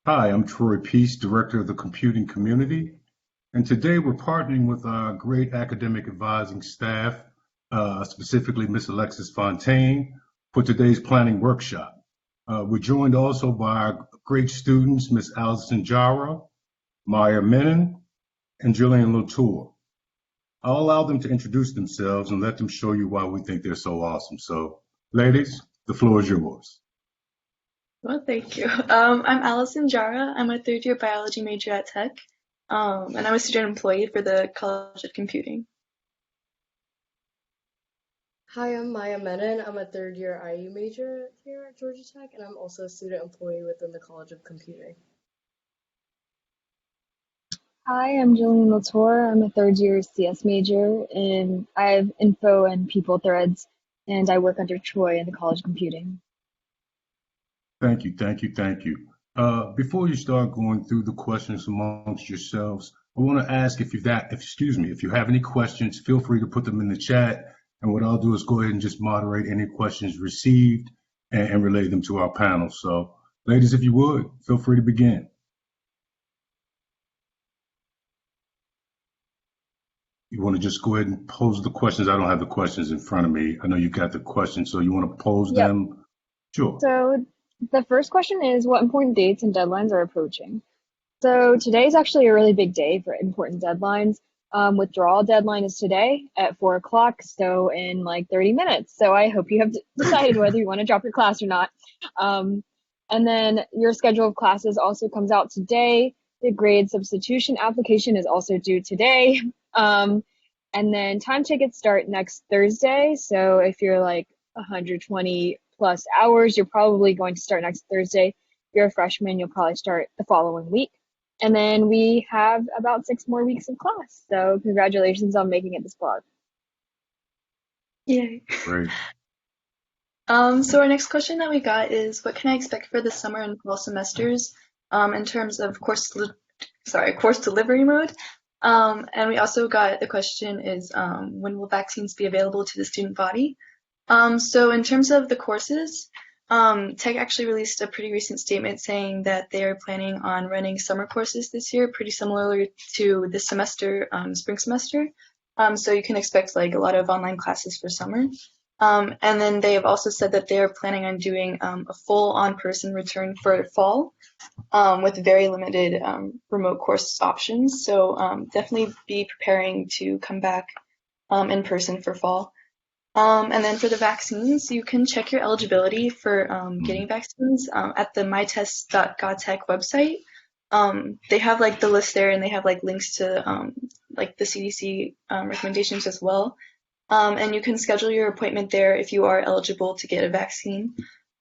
Hi, I'm Troy Peace, Director of the Computing Community, and today we're partnering with our great academic advising staff, specifically Miss Alexis Fontaine, for today's planning workshop. We're joined also by our great students, Miss Alison Jara, Maya Menon, and Jillian Latour. I'll allow them to introduce themselves and let them show you why we think they're so awesome. So, ladies, the floor is yours. Well, thank you. I'm Allison Jara. I'm a third year biology major at Tech, and I'm a student employee for the College of Computing. Hi, I'm Maya Menon. I'm a third year IU major here at Georgia Tech, and I'm also a student employee within the College of Computing. Hi, I'm Jillian Latour. I'm a third year CS major, and I have info and people threads, and I work under Troy in the College of Computing. Thank you, thank you, thank you. Before you start going through the questions amongst yourselves, I want to ask if you have any questions, feel free to put them in the chat. And what I'll do is go ahead and just moderate any questions received and relay them to our panel. So, ladies, if you would, feel free to begin. You want to just go ahead and pose the questions? I don't have the questions in front of me. I know you got the questions, so you want to pose Yep. them? Sure. So the first question is, what important dates and deadlines are approaching? So today is actually a really big day for important deadlines. Withdrawal deadline is today at 4 o'clock, so in like 30 minutes. So I hope you have decided whether you want to drop your class or not. Um, and then your schedule of classes also comes out today. The grade substitution application is also due today. And then time tickets start next Thursday. So if you're like 120 plus hours, you're probably going to start next Thursday. If you're a freshman, you'll probably start the following week. And then we have about 6 more weeks of class. So congratulations on making it this far. Yay. Great. So our next question that we got is, what can I expect for the summer and fall semesters, in terms of course delivery mode? And we also got the question is, when will vaccines be available to the student body? So in terms of the courses, Tech actually released a pretty recent statement saying that they are planning on running summer courses this year, pretty similar to this semester, spring semester. So you can expect like a lot of online classes for summer. And then they have also said that they are planning on doing a full on-person return for fall, with very limited remote course options. So definitely be preparing to come back in person for fall. And then for the vaccines, you can check your eligibility for getting vaccines at the mytest.godtech website. They have like the list there, and they have like links to like the CDC recommendations as well. And you can schedule your appointment there if you are eligible to get a vaccine.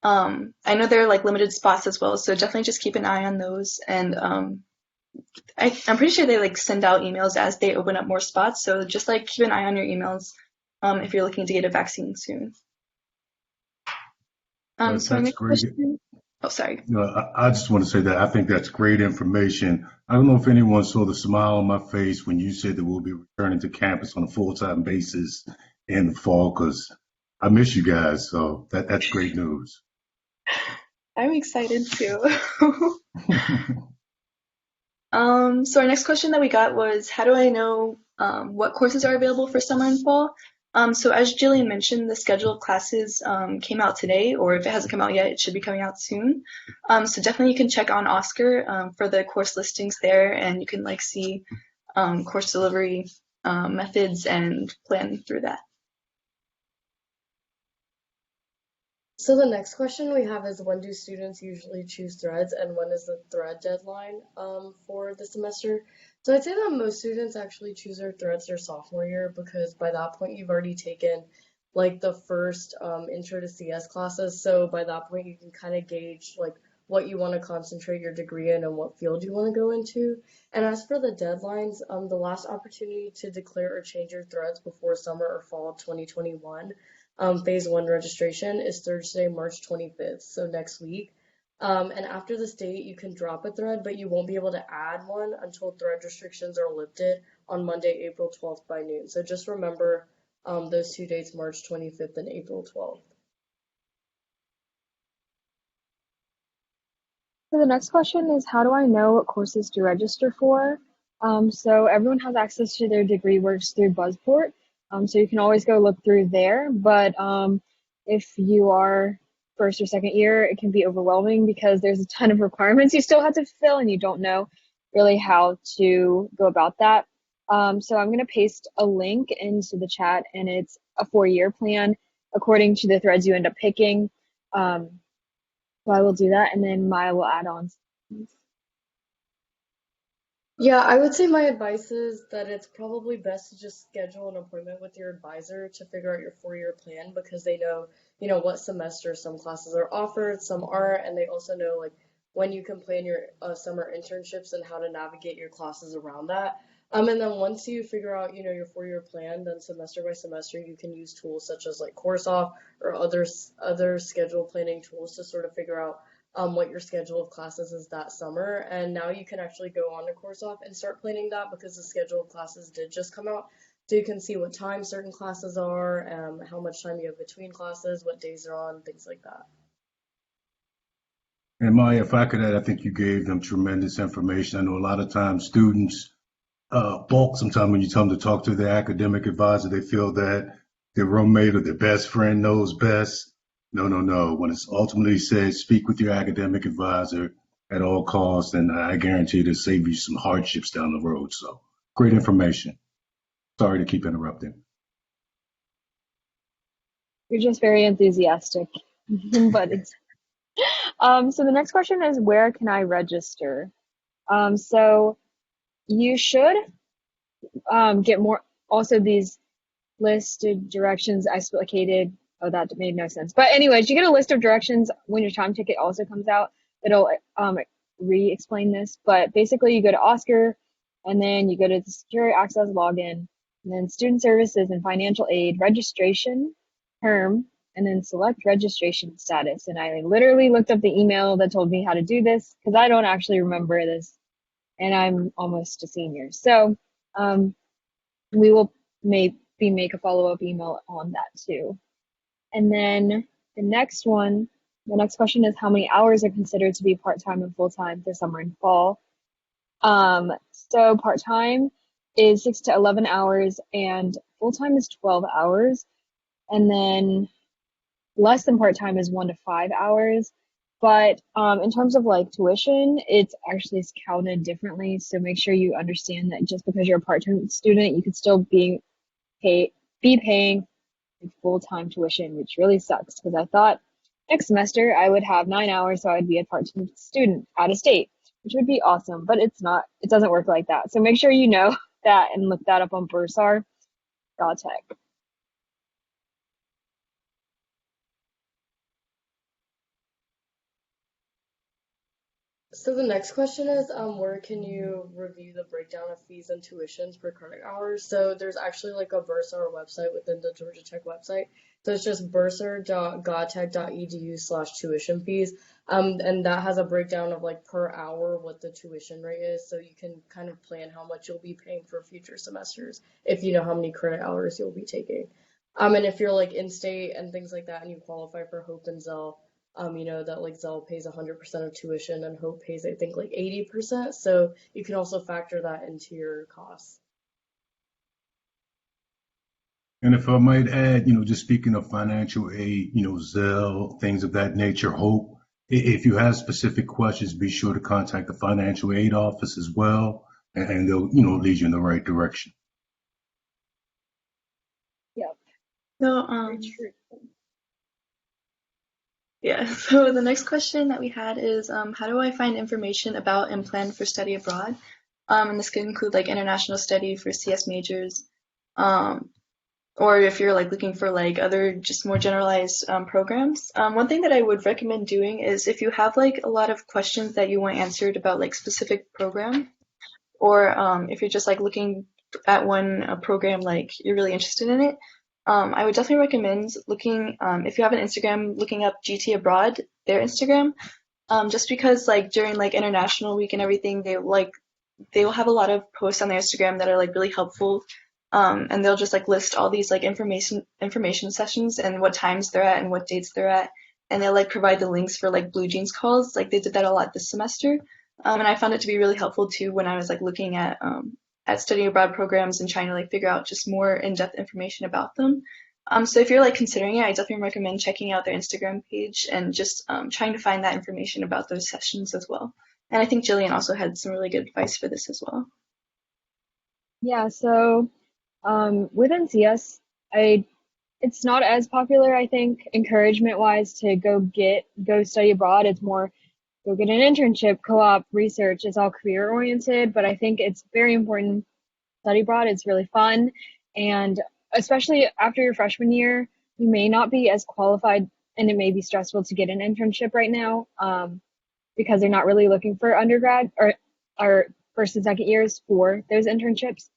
I know there are like limited spots as well, so definitely just keep an eye on those. And I'm pretty sure they like send out emails as they open up more spots, so just like keep an eye on your emails if you're looking to get a vaccine soon. So our That's next great. question. Oh, sorry. No, I just want to say that I think that's great information. I don't know if anyone saw the smile on my face when you said that we'll be returning to campus on a full-time basis in the fall, because I miss you guys. So that's great news. I'm excited too. So our next question that we got was, how do I know what courses are available for summer and fall? So as Jillian mentioned, the schedule of classes came out today, or if it hasn't come out yet, it should be coming out soon. So definitely you can check on Oscar for the course listings there, and you can like see course delivery methods and plan through that. So the next question we have is, when do students usually choose threads, and when is the thread deadline for the semester? So I'd say that most students actually choose their threads their sophomore year, because by that point you've already taken like the first intro to CS classes. So by that point you can kind of gauge like what you want to concentrate your degree in and what field you want to go into. And as for the deadlines, the last opportunity to declare or change your threads before summer or fall 2021 phase one registration is Thursday, March 25th, so next week. And after this date, you can drop a thread, but you won't be able to add one until thread restrictions are lifted on Monday, April 12th by noon. So just remember those two dates, March 25th and April 12th. So the next question is, how do I know what courses to register for? So everyone has access to their degree works through Buzzport. So you can always go look through there. But if you are first or second year, it can be overwhelming because there's a ton of requirements you still have to fill and you don't know really how to go about that. So I'm going to paste a link into the chat, and it's a 4-year plan according to the threads you end up picking. So I will do that, and then Maya will add on. Yeah, I would say my advice is that it's probably best to just schedule an appointment with your advisor to figure out your 4-year plan because they know, what semester some classes are offered, some aren't, and they also know like when you can plan your summer internships and how to navigate your classes around that. And then once you figure out, your 4-year plan, then semester by semester you can use tools such as like CourseOff or other schedule planning tools to sort of figure out what your schedule of classes is that summer. And now you can actually go on to CourseOff and start planning that because the schedule of classes did just come out. So you can see what time certain classes are, how much time you have between classes, what days they're on, things like that. And Maya, if I could add, I think you gave them tremendous information. I know a lot of times students balk sometimes when you tell them to talk to their academic advisor. They feel that their roommate or their best friend knows best. No, no, no. When it's ultimately said, speak with your academic advisor at all costs, and I guarantee to save you some hardships down the road. So great information. Sorry to keep interrupting. You're just very enthusiastic, but it's so the next question is, where can I register? So you should get more, also these listed directions explicated. Oh, that made no sense. But anyways, you get a list of directions when your time ticket also comes out. It'll re-explain this. But basically, you go to Oscar, and then you go to the secure access login, and then student services and financial aid, registration, term, and then select registration status. And I literally looked up the email that told me how to do this because I don't actually remember this, and I'm almost a senior. So we will maybe make a follow-up email on that too. And then the next question is, how many hours are considered to be part-time and full-time for summer and fall? So part-time is 6 to 11 hours and full-time is 12 hours. And then less than part-time is 1 to 5 hours. But in terms of like tuition, it's actually counted differently. So make sure you understand that just because you're a part-time student, you could still be paying full-time tuition, which really sucks because I thought next semester I would have 9 hours, so I'd be a part-time student out of state, which would be awesome, but it's not. It doesn't work like that. So make sure you know that and look that up on Bursar. Tech. So the next question is, where can you review the breakdown of fees and tuitions per credit hour? So there's actually like a Bursar website within the Georgia Tech website. So it's just bursar.godtech.edu/tuition fees. And that has a breakdown of like per hour what the tuition rate is. So you can kind of plan how much you'll be paying for future semesters if you know how many credit hours you'll be taking. And if you're like in state and things like that and you qualify for Hope and Zell, that like Zell pays 100% of tuition and Hope pays, I think, like 80%. So you can also factor that into your costs. And if I might add, just speaking of financial aid, Zelle, things of that nature, Hope, if you have specific questions, be sure to contact the financial aid office as well, and they'll, lead you in the right direction. Yep. So, yeah, so the next question that we had is, how do I find information about and plan for study abroad? And this could include like international study for CS majors, or if you're like looking for like other just more generalized programs. One thing that I would recommend doing is if you have like a lot of questions that you want answered about like specific program, or if you're just like looking at one program like you're really interested in it, I would definitely recommend looking, if you have an Instagram, looking up GT Abroad, their Instagram, just because like during like International Week and everything, they will have a lot of posts on their Instagram that are like really helpful, and they'll just like list all these like information sessions and what times they're at and what dates they're at, and they like provide the links for like Blue Jeans calls. Like they did that a lot this semester, and I found it to be really helpful too when I was like looking at study abroad programs and trying to like figure out just more in-depth information about them. So if you're like considering it, I definitely recommend checking out their Instagram page and just trying to find that information about those sessions as well. And I think Jillian also had some really good advice for this as well. Yeah, so within CS, it's not as popular, I think, encouragement wise to go study abroad. It's more go get an internship, co-op, research. It's all career oriented, but I think it's very important to study abroad. It's really fun, and especially after your freshman year, you may not be as qualified, and it may be stressful to get an internship right now, because they're not really looking for undergrad or first and second years for those internships.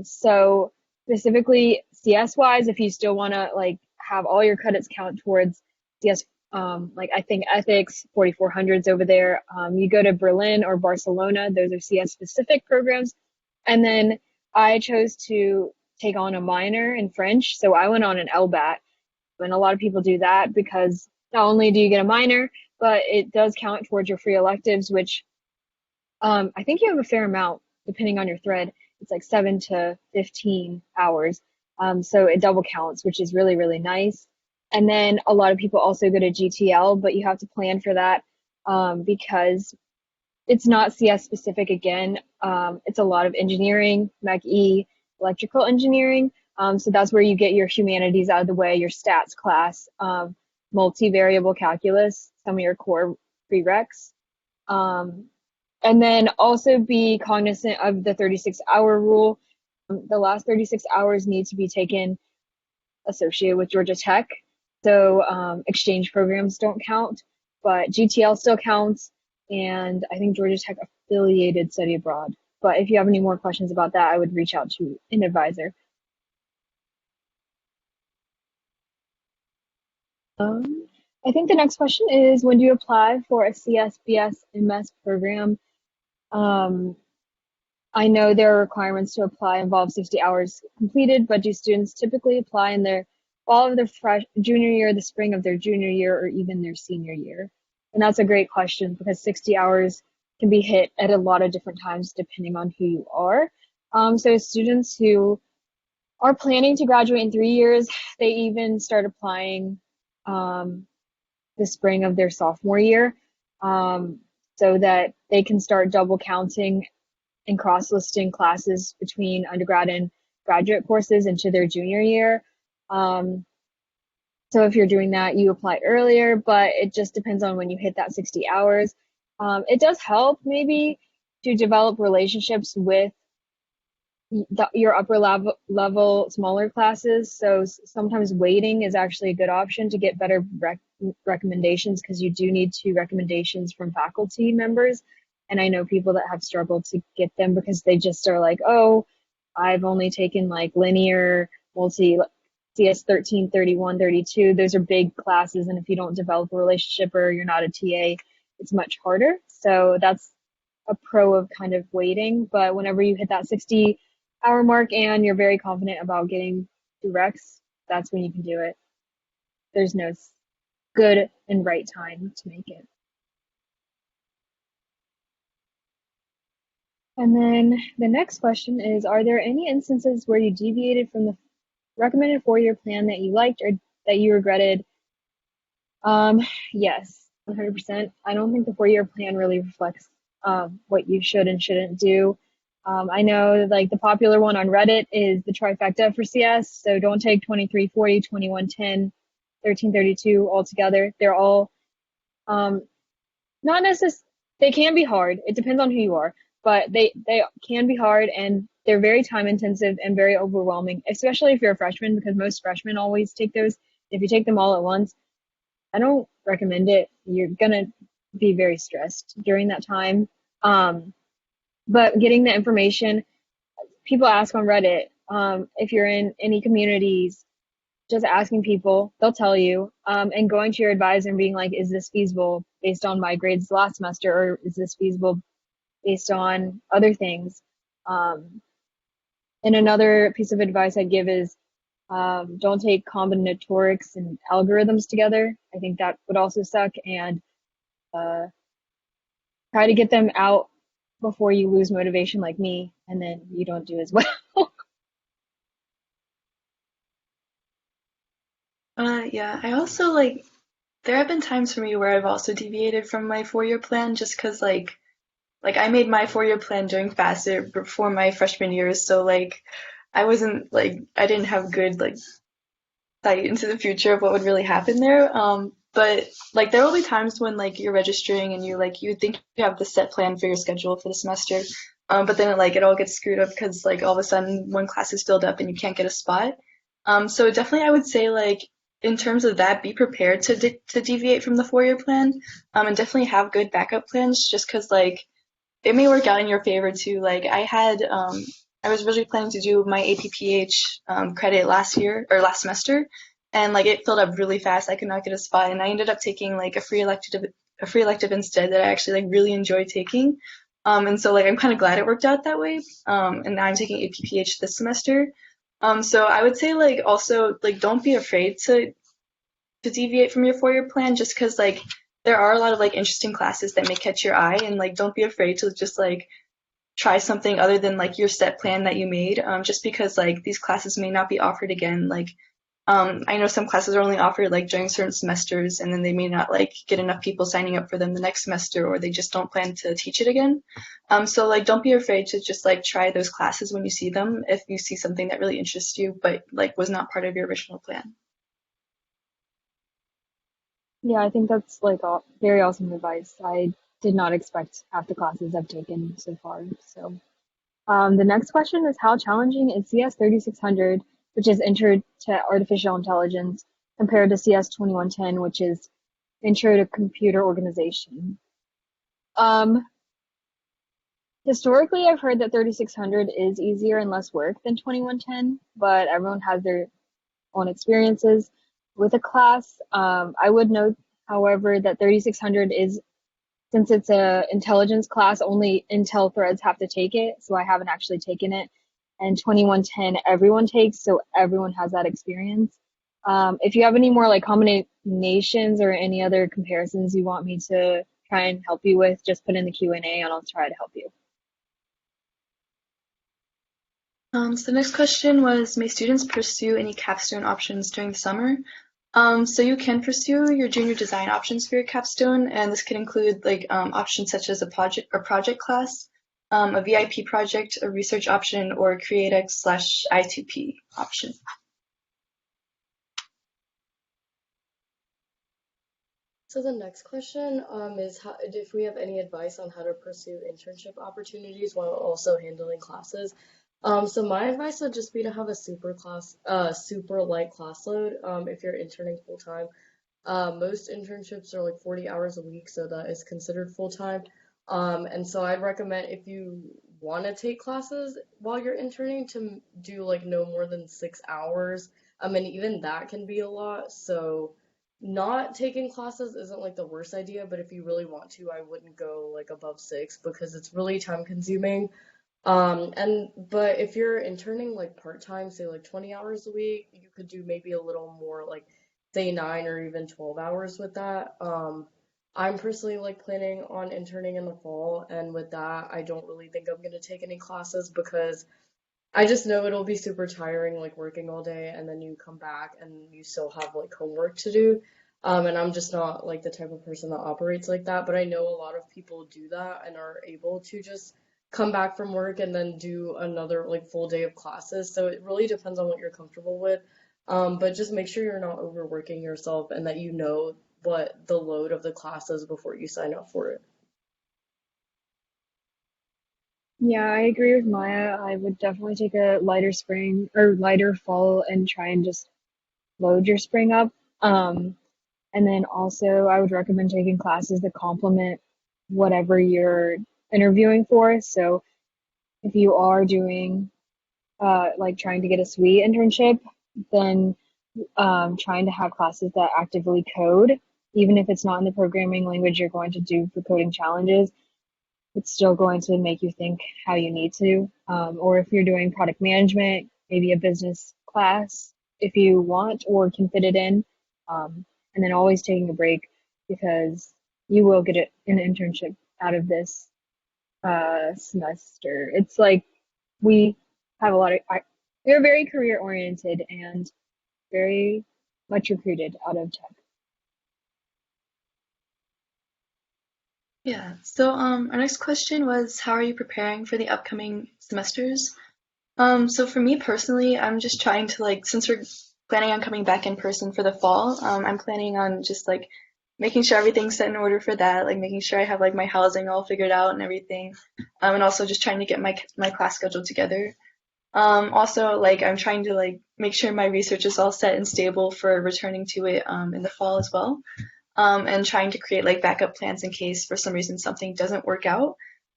So specifically CS wise, if you still want to like have all your credits count towards CS, like I think ethics 4400s over there, you go to Berlin or Barcelona. Those are CS specific programs. And then I chose to take on a minor in French, so I went on an LBAT. And a lot of people do that because not only do you get a minor, but it does count towards your free electives, which I think you have a fair amount depending on your thread. It's like 7 to 15 hours. So it double counts, which is really, really nice. And then a lot of people also go to GTL, but you have to plan for that because it's not CS specific again. It's a lot of engineering, Mech-E, electrical engineering. So that's where you get your humanities out of the way, your stats class, multivariable calculus, some of your core prereqs. And then also be cognizant of the 36-hour rule. The last 36 hours need to be taken associated with Georgia Tech. So exchange programs don't count, but GTL still counts. And I think Georgia Tech affiliated study abroad. But if you have any more questions about that, I would reach out to an advisor. I think the next question is, when do you apply for a CS, BS, MS program? I know there are requirements to apply involve 60 hours completed, but do students typically apply in their fall of their junior year, the spring of their junior year, or even their senior year? And that's a great question because 60 hours can be hit at a lot of different times depending on who you are. So students who are planning to graduate in 3 years, they even start applying the spring of their sophomore year, so that they can start double counting and cross-listing classes between undergrad and graduate courses into their junior year. So if you're doing that, you apply earlier, but it just depends on when you hit that 60 hours. It does help maybe to develop relationships with your upper level smaller classes. So sometimes waiting is actually a good option to get better recommendations, because you do need 2 recommendations from faculty members. And I know people that have struggled to get them because they just are like, oh, I've only taken like linear, multi, CS 13, 31, 32. Those are big classes. And if you don't develop a relationship or you're not a TA, it's much harder. So that's a pro of kind of waiting. But whenever you hit that 60-hour mark and you're very confident about getting directs, that's when you can do it. There's no good and right time to make it. And then the next question is, are there any instances where you deviated from the recommended 4-year plan that you liked or that you regretted? Yes, 100%. I don't think the 4-year plan really reflects what you should and shouldn't do. I know like the popular one on Reddit is the trifecta for CS. So don't take 2340, 2110, 1332 all together. They're all not necessarily, they can be hard. It depends on who you are, but they can be hard, and they're very time intensive and very overwhelming, especially if you're a freshman, because most freshmen always take those. If you take them all at once, I don't recommend it. You're gonna be very stressed during that time. But getting the information, people ask on Reddit, if you're in any communities, just asking people, they'll tell you, and going to your advisor and being like, is this feasible based on my grades last semester, or is this feasible based on other things? And another piece of advice I'd give is Don't take combinatorics and algorithms together. I think that would also suck. And uh, try to get them out before you lose motivation like me, and then you don't do as well. Yeah, I also like there have been times for me where I've also deviated from my 4-year plan just because like I made my 4-year plan during FACET before my freshman years, so like I wasn't like I didn't have good like sight into the future of what would really happen there. But like there will be times when like you're registering and you think you have the set plan for your schedule for the semester, but then it all gets screwed up because like all of a sudden one class is filled up and you can't get a spot. So definitely I would say like in terms of that, be prepared to deviate from the 4-year plan, and definitely have good backup plans just because like it may work out in your favor too. Like I was originally planning to do my APPH credit last semester, and like it filled up really fast. I could not get a spot, and I ended up taking like a free elective instead that I actually like really enjoyed taking. And so like I'm kind of glad it worked out that way. And now I'm taking APPH this semester. So I would say like also like don't be afraid to deviate from your 4-year plan just because like there are a lot of like interesting classes that may catch your eye, and like don't be afraid to just like try something other than like your set plan that you made, just because like these classes may not be offered again. Like I know some classes are only offered like during certain semesters, and then they may not like get enough people signing up for them the next semester, or they just don't plan to teach it again. So like don't be afraid to just like try those classes when you see them if you see something that really interests you but like was not part of your original plan. Yeah, I think that's like very awesome advice. I did not expect half the classes I've taken so far. So, the next question is how challenging is CS 3600, which is Intro to Artificial Intelligence, compared to CS 2110, which is Intro to Computer Organization? Um, Historically, I've heard that 3600 is easier and less work than 2110, but everyone has their own experiences with a class. I would note, however, that 3600 is, since it's a intelligence class, only Intel threads have to take it, so I haven't actually taken it. And 2110 everyone takes, so everyone has that experience. If you have any more like combinations or any other comparisons you want me to try and help you with, just put in the Q&A and I'll try to help you. So the next question was, may students pursue any capstone options during the summer? So you can pursue your junior design options for your capstone, and this could include like options such as a project class, a VIP project, a research option, or a CreateX/I2P option. So the next question is if we have any advice on how to pursue internship opportunities while also handling classes. So my advice would just be to have a super light class load if you're interning full time. Most internships are like 40 hours a week, so that is considered full time. And so I'd recommend if you want to take classes while you're interning to do like no more than 6 hours. And even that can be a lot. So not taking classes isn't like the worst idea, but if you really want to, I wouldn't go like above 6 because it's really time consuming. But if you're interning like part-time, say like 20 hours a week, you could do maybe a little more like say 9 or even 12 hours with that. I'm personally like planning on interning in the fall, and with that, I don't really think I'm gonna take any classes because I just know it'll be super tiring, like working all day, and then you come back and you still have like homework to do. And I'm just not like the type of person that operates like that, but I know a lot of people do that and are able to just come back from work and then do another like full day of classes. So it really depends on what you're comfortable with. But just make sure you're not overworking yourself and that you know what the load of the class is before you sign up for it. Yeah, I agree with Maya. I would definitely take a lighter spring or lighter fall and try and just load your spring up. And then also, I would recommend taking classes that complement whatever you're interviewing for. So if you are doing like trying to get a SWE internship, then trying to have classes that actively code, even if it's not in the programming language you're going to do for coding challenges, it's still going to make you think how you need to. Or if you're doing product management, maybe a business class if you want or can fit it in, and then always taking a break because you will get an internship out of this semester. It's like we have a lot of, we're very career oriented and very much recruited out of tech. Yeah. So our next question was, how are you preparing for the upcoming semesters? So for me personally, I'm just trying to like, since we're planning on coming back in person for the fall, I'm planning on just like making sure everything's set in order for that, like making sure I have like my housing all figured out and everything, and also just trying to get my class schedule together. Also, like I'm trying to like make sure my research is all set and stable for returning to it in the fall as well, and trying to create like backup plans in case for some reason something doesn't work out.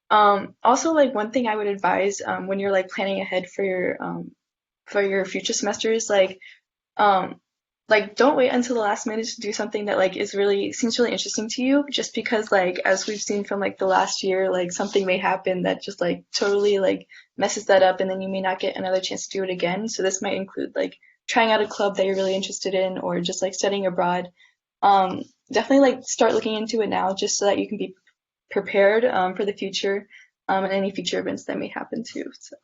Also, like one thing I would advise when you're like planning ahead for your future semesters, um, like don't wait until the last minute to do something that like is really seems really interesting to you. Just because like as we've seen from like the last year, like something may happen that just like totally like messes that up, and then you may not get another chance to do it again. So this might include like trying out a club that you're really interested in, or just like studying abroad. Um, Definitely like start looking into it now, just so that you can be prepared for the future and any future events that may happen too. So.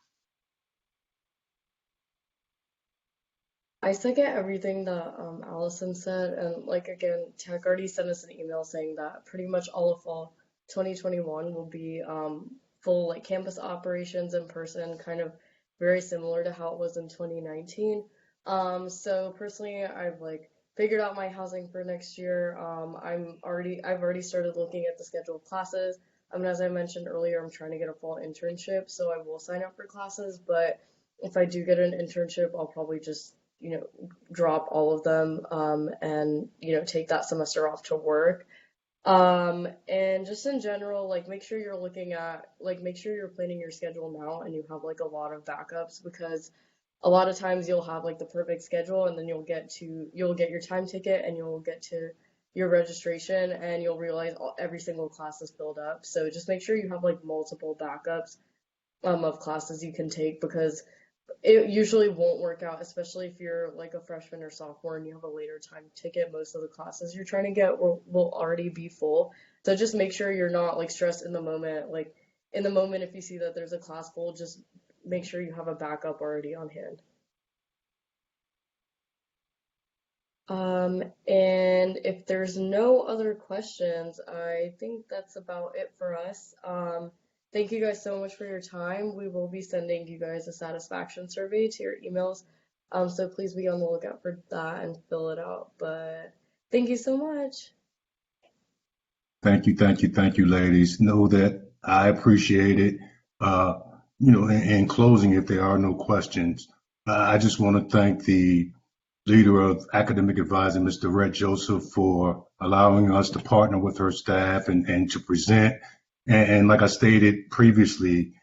I second everything that Allison said, and like again, Tech already sent us an email saying that pretty much all of fall 2021 will be full like campus operations in person, kind of very similar to how it was in 2019. So personally, I've like figured out my housing for next year. I've already started looking at the schedule of classes. As I mentioned earlier, I'm trying to get a fall internship, so I will sign up for classes, but if I do get an internship, I'll probably just drop all of them and take that semester off to work. And just in general, like make sure you're planning your schedule now and you have like a lot of backups, because a lot of times you'll have like the perfect schedule, and then you'll get your time ticket and you'll get to your registration and you'll realize every single class is filled up. So just make sure you have like multiple backups of classes you can take, because it usually won't work out, especially if you're like a freshman or sophomore and you have a later time ticket. Most of the classes you're trying to get will already be full. So just make sure you're not like stressed in the moment. Like in the moment, if you see that there's a class full, just make sure you have a backup already on hand. And if there's no other questions, I think that's about it for us. Thank you guys so much for your time. We will be sending you guys a satisfaction survey to your emails. So please be on the lookout for that and fill it out. But thank you so much. Thank you, ladies. Know that I appreciate it. Uh, in closing, if there are no questions, I just want to thank the leader of academic advising, Mr. Rhett Joseph, for allowing us to partner with her staff and to present. And like I stated previously,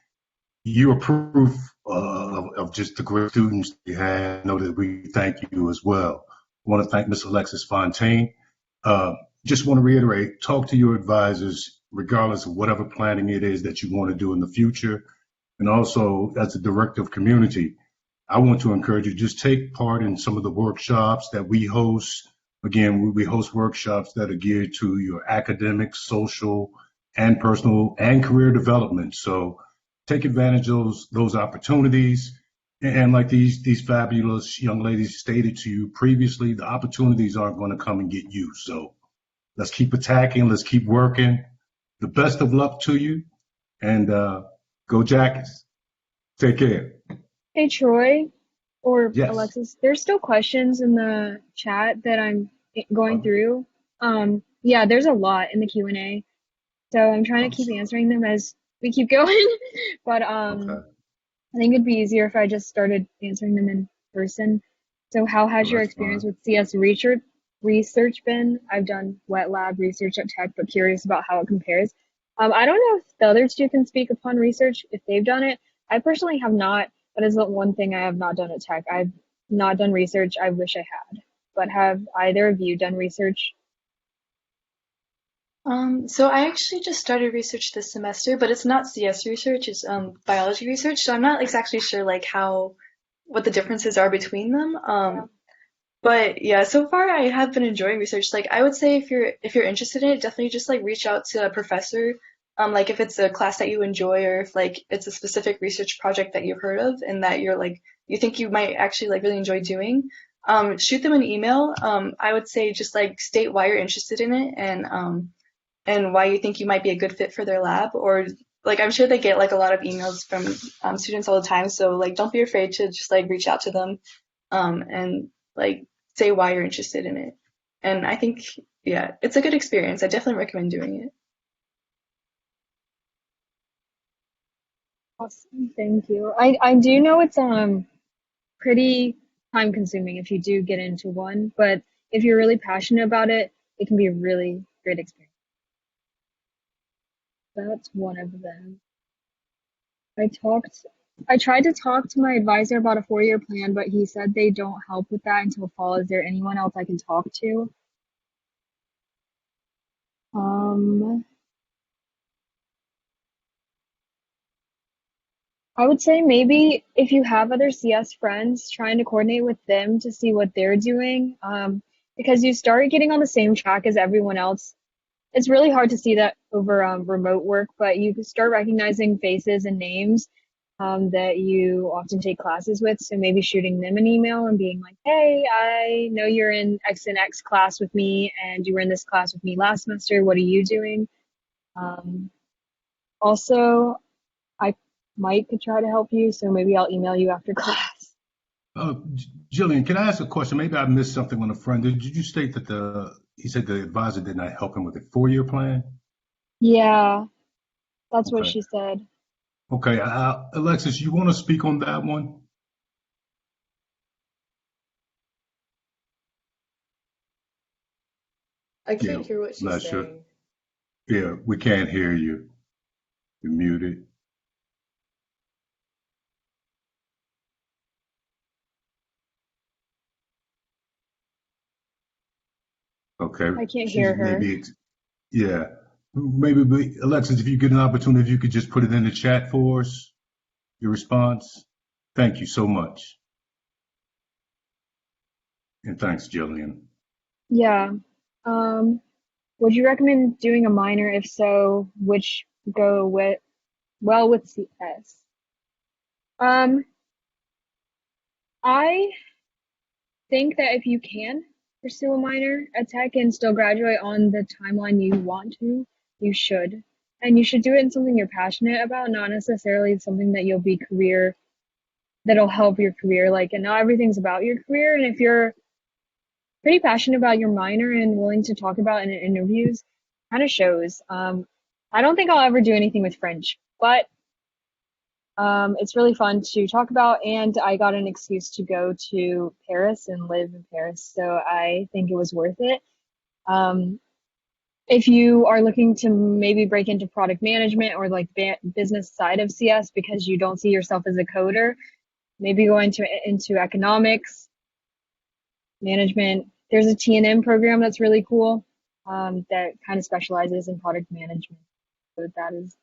you are proof of just the great students you have. I know that we thank you as well. I want to thank Ms. Alexis Fontaine. Uh, just want to reiterate, talk to your advisors, regardless of whatever planning it is that you want to do in the future. And also, as a director of community, I want to encourage you, just take part in some of the workshops that we host. Again, we host workshops that are geared to your academic, social, and personal and career development. So take advantage of those opportunities. And like these fabulous young ladies stated to you previously, the opportunities aren't going to come and get you. So let's keep attacking. Let's keep working. The best of luck to you. And go Jackets. Take care. Hey, Troy or Yes. Alexis, there's still questions in the chat that I'm going through. Yeah, there's a lot in the Q&A, so I'm trying I'm to keep sorry. answering them as we keep going. But Okay. I think it'd be easier if I just started answering them in person. So how has Well, your that's experience fine. with CS research been? I've done wet lab research at Tech, but curious about how it compares. I don't know if the other two can speak upon research if they've done it. I personally have not. That is the one thing I have not done at Tech. I've not done research. I wish I had. But have either of you done research? So I actually just started research this semester, but it's not CS research, it's biology research. So I'm not exactly sure like what the differences are between them. But yeah, so far I have been enjoying research. Like I would say if you're interested in it, definitely just like reach out to a professor. Like if it's a class that you enjoy or if like it's a specific research project that you've heard of and that you're like you think you might actually like really enjoy doing, shoot them an email. I would say just like state why you're interested in it and why you think you might be a good fit for their lab or like I'm sure they get like a lot of emails from students all the time. So like don't be afraid to just like reach out to them and like say why you're interested in it. And I think, yeah, it's a good experience. I definitely recommend doing it. Awesome, thank you. I do know it's pretty time consuming if you do get into one, but if you're really passionate about it, it can be a really great experience. That's one of them. I talked, I tried to talk to my advisor about a 4-year plan, but he said they don't help with that until fall. Is there anyone else I can talk to? Um, I would say maybe if you have other CS friends, trying to coordinate with them to see what they're doing. Because you start getting on the same track as everyone else. It's really hard to see that over remote work, but you can start recognizing faces and names that you often take classes with. So maybe shooting them an email and being like, hey, I know you're in X and X class with me, and you were in this class with me last semester. What are you doing? Um, Also, I might could try to help you, so maybe I'll email you after class. Jillian, can I ask a question? Maybe I missed something on the front. Did you state that he said the advisor did not help him with a 4-year plan? Yeah, that's what Okay. she said. Okay. Alexis, you want to speak on that one? I Yeah, can't hear what I'm she's not sure. saying. Yeah, we can't hear you. You're muted. Okay. I can't She's hear her. maybe, yeah. Alexis, if you get an opportunity, if you could just put it in the chat for us, your response. Thank you so much. And thanks, Jillian. Yeah. Um, would you recommend doing a minor? If so, which go with well with CS? Um, I think that if you can pursue a minor at tech and still graduate on the timeline you want to, you should. And you should do it in something you're passionate about, not necessarily something that you'll be career that'll help your career. Like, and not everything's about your career. And if you're pretty passionate about your minor and willing to talk about it in interviews, kind of shows. I don't think I'll ever do anything with French, but it's really fun to talk about, and I got an excuse to go to Paris and live in Paris, so I think it was worth it. Um, if you are looking to maybe break into product management or like business side of CS because you don't see yourself as a coder, maybe go into economics, management. There's a T&M program that's really cool that kind of specializes in product management. So that is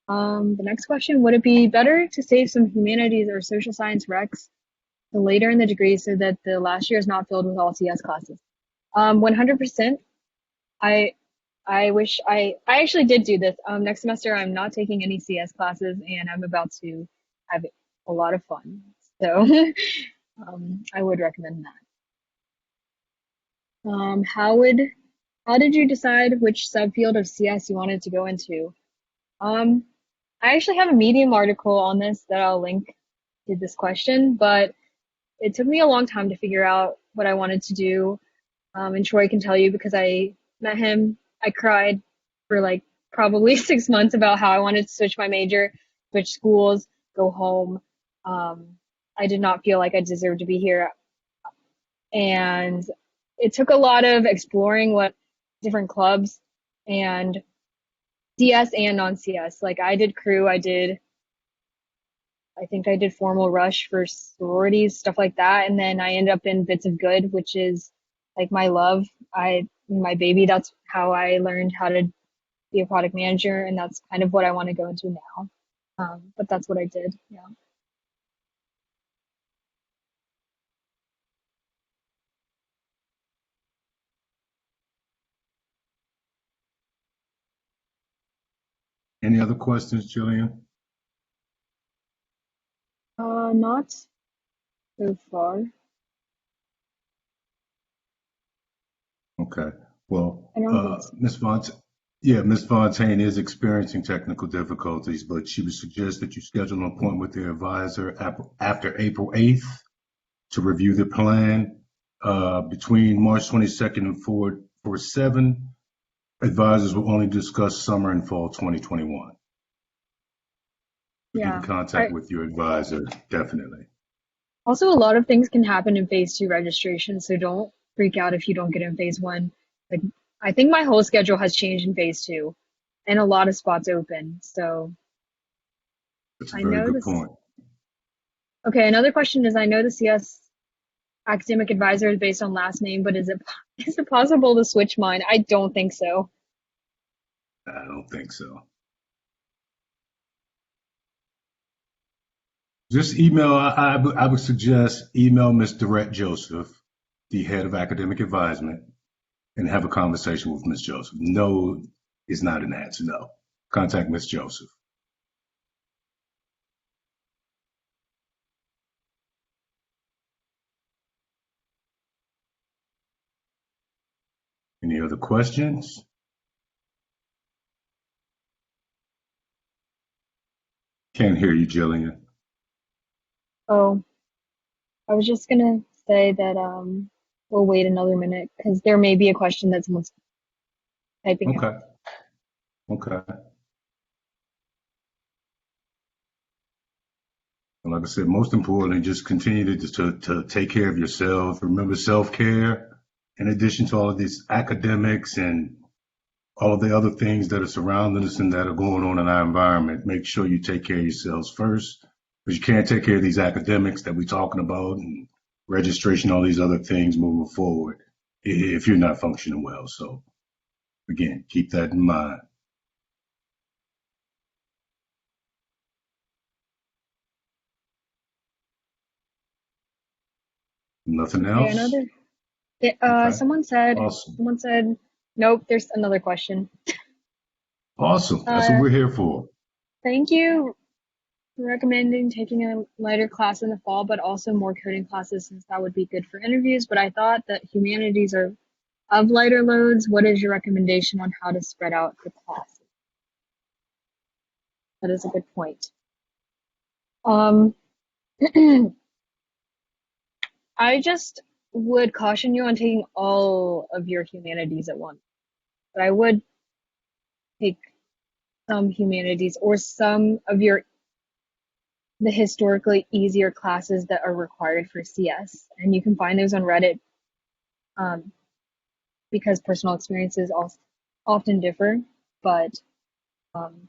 the next question, would it be better to save some humanities or social science recs to later in the degree so that the last year is not filled with all CS classes? 100%. I I wish I actually did do this. Next semester I'm not taking any CS classes and I'm about to have a lot of fun. So I would recommend that. How did you decide which subfield of CS you wanted to go into? Um, I actually have a Medium article on this that I'll link to this question, but it took me a long time to figure out what I wanted to do. And Troy can tell you because I met him, I cried for like probably 6 months about how I wanted to switch my major, switch schools, go home. I did not feel like I deserved to be here. And it took a lot of exploring what different clubs and CS and non-CS. Like I did crew, I think I did formal rush for sororities, stuff like that. And then I ended up in Bits of Good, which is like my love. My baby, that's how I learned how to be a product manager. And that's kind of what I want to go into now. But that's what I did. Yeah. Any other questions, Jillian? Not so far. Okay. Well, I don't think so. Miss Fontaine is experiencing technical difficulties, but she would suggest that you schedule an appointment with the advisor after April 8th to review the plan. Between March 22nd and 4/7, advisors will only discuss summer and fall 2021. Get in Yeah. contact with your advisor, definitely. Also, a lot of things can happen in phase two registration, so don't freak out if you don't get in phase one. Like, I think my whole schedule has changed in phase two, and a lot of spots open. So That's a I very know good this. point. Okay, another question is, I know the CS academic advisor is based on last name, but is it possible to switch mine? I don't think so. I don't think so. Just email, I would suggest email Ms. Durrett Joseph, the head of academic advisement, and have a conversation with Ms. Joseph. No is not an answer, no. Contact Ms. Joseph. Any other questions? Can't hear you, Jillian. Oh, I was just gonna say that we'll wait another minute because there may be a question that someone's typing out. Okay, okay. And like I said, most importantly, just continue to take care of yourself. Remember self-care, in addition to all of these academics and all of the other things that are surrounding us and that are going on in our environment. Make sure you take care of yourselves first, because you can't take care of these academics that we're talking about and registration, all these other things moving forward if you're not functioning well. So again, keep that in mind. Nothing Okay, else? Okay, someone said, awesome. nope, there's another question. Awesome. That's what Uh, we're here for. Thank you for recommending taking a lighter class in the fall, but also more coding classes since that would be good for interviews. But I thought that humanities are of lighter loads. What is your recommendation on how to spread out the classes? That is a good point. Um, I just would caution you on taking all of your humanities at once. But I would take some humanities or some of the historically easier classes that are required for CS. And you can find those on Reddit um, because personal experiences often differ. But, um,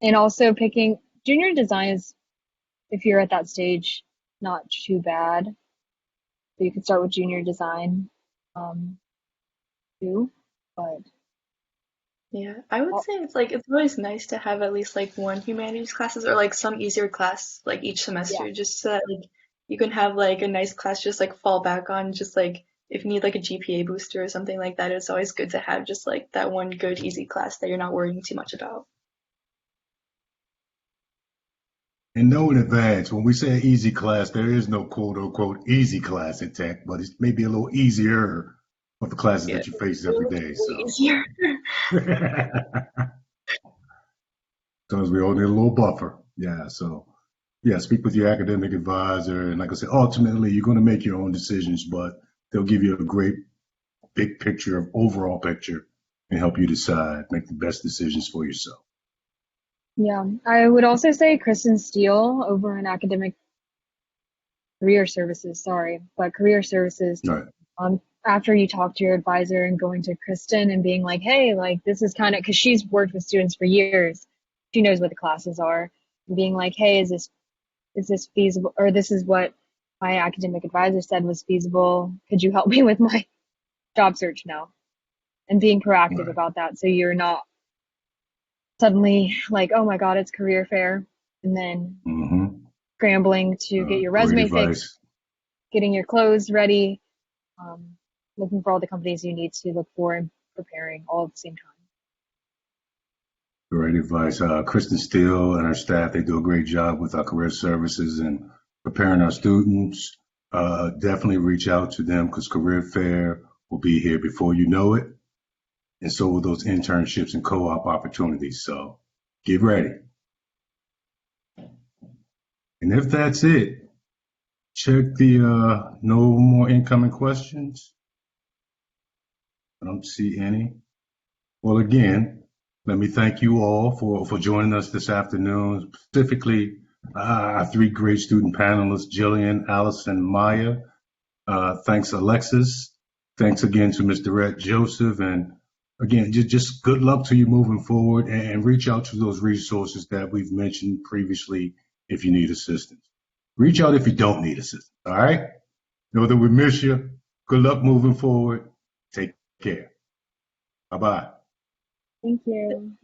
and also picking junior design is, if you're at that stage, not too bad. So you could start with junior design too. But Yeah, I would say it's always nice to have at least like one humanities classes or like some easier class like each yeah, semester just so that like you can have like a nice class just like fall back on just like if you need like a GPA booster or something like that, it's always good to have just like that one good easy class that you're not worrying too much about. And know in advance, when we say easy class, there is no quote unquote easy class in tech, but it's maybe a little easier of the classes Yeah, that you face every day. way So easier. sometimes we all need a little buffer. Yeah. So yeah, speak with your academic advisor. And like I said, ultimately you're going to make your own decisions, but they'll give you a great big picture, overall picture, and help you decide, make the best decisions for yourself. yeah. I would also say Kristen Steele over in academic career services, sorry, but career services, All right. after you talk to your advisor and going to Kristen and being like, hey, like this is kind of, because she's worked with students for years, she knows what the classes are, and being like, hey, is this feasible, or this is what my academic advisor said was feasible. Could you help me with my job search now? And being All proactive right. about that, so you're not suddenly like, oh my God, it's career fair, and then Mm-hmm. scrambling to get your Great resume fixed, advice. getting your clothes ready, um, looking for all the companies you need to look for and preparing all at the same time. Great advice. Kristen Steele and our staff, they do a great job with our career services and preparing our students. Definitely reach out to them because career fair will be here before you know it. And so will those internships and co-op opportunities. So get ready. And if that's it, check the no more incoming questions. I don't see any. Well, again, let me thank you all for joining us this afternoon, specifically our three great student panelists, Jillian, Allison, Maya. Thanks, Alexis. Thanks again to Mr. Rhett Joseph. And again, just good luck to you moving forward and reach out to those resources that we've mentioned previously if you need assistance. Reach out if you don't need assistance, all right? Know that we miss you. Good luck moving forward. Take care. Bye-bye. Thank you.